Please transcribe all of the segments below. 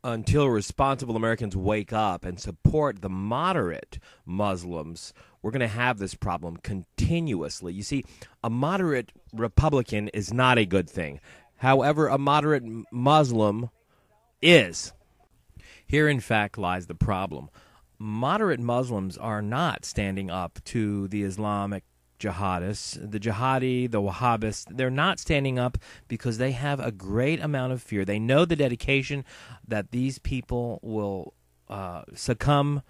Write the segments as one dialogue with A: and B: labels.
A: until responsible Americans wake up and support the moderate Muslims, we're going to have this problem continuously. You see, a moderate Republican is not a good thing. However, a moderate Muslim is. Here, in fact, lies the problem. Moderate Muslims are not standing up to the Islamic jihadists, the jihadi, the Wahhabists. They're not standing up because they have a great amount of fear. They know the dedication that these people will succumb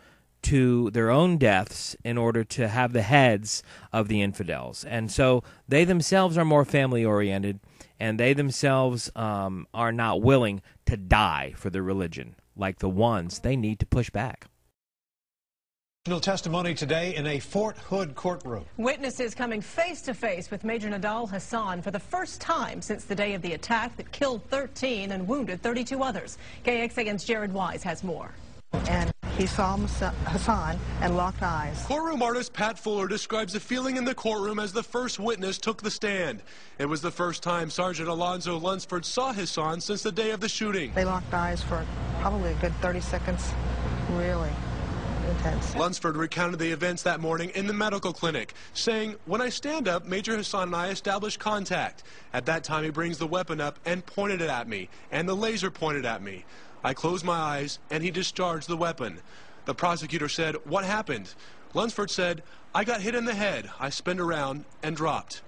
A: to their own deaths in order to have the heads of the infidels. And so they themselves are more family-oriented, and they themselves are not willing to die for their religion like the ones they need to push back.
B: Testimony today in a Fort Hood courtroom.
C: Witnesses coming face to face with Major Nidal Hasan for the first time since the day of the attack that killed 13 and wounded 32 others. KXAN's Jared Wise has more.
D: And he saw Hasan and locked eyes.
E: Courtroom artist Pat Fuller describes the feeling in the courtroom as the first witness took the stand. It was the first time Sergeant Alonzo Lunsford saw Hasan since the day of the shooting.
D: They locked eyes for probably a good 30 seconds. Really intense.
E: Lunsford recounted the events that morning in the medical clinic, saying, "When I stand up, Major Hasan and I establish contact. At that time, he brings the weapon up and pointed it at me, and the laser pointed at me. I closed my eyes, and he discharged the weapon." The prosecutor said, "What happened?" Lunsford said, "I got hit in the head. I spun around and dropped."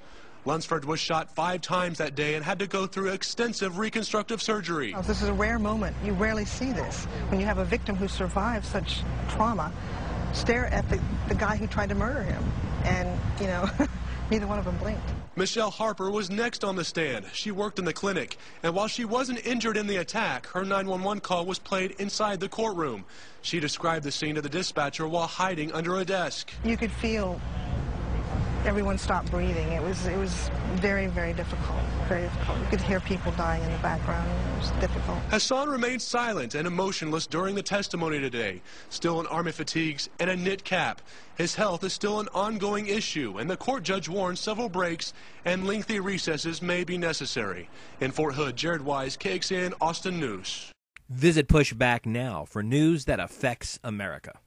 E: Lunsford was shot 5 times that day and had to go through extensive reconstructive surgery.
D: This is a rare moment. You rarely see this. When you have a victim who survived such trauma, stare at the guy who tried to murder him. And, you know, neither one of them blinked.
E: Michelle Harper was next on the stand. She worked in the clinic, and while she wasn't injured in the attack, her 911 call was played inside the courtroom. She described the scene to the dispatcher while hiding under a desk.
D: You could feel everyone stopped breathing. It was very, very difficult. Very difficult. You could hear people dying in the background. It was difficult.
E: Hasan remained silent and emotionless during the testimony today, still in Army fatigues and a knit cap. His health is still an ongoing issue, and the court judge warned several breaks and lengthy recesses may be necessary. In Fort Hood, Jared Wise, KXAN Austin News.
A: Visit Pushback now for news that affects America.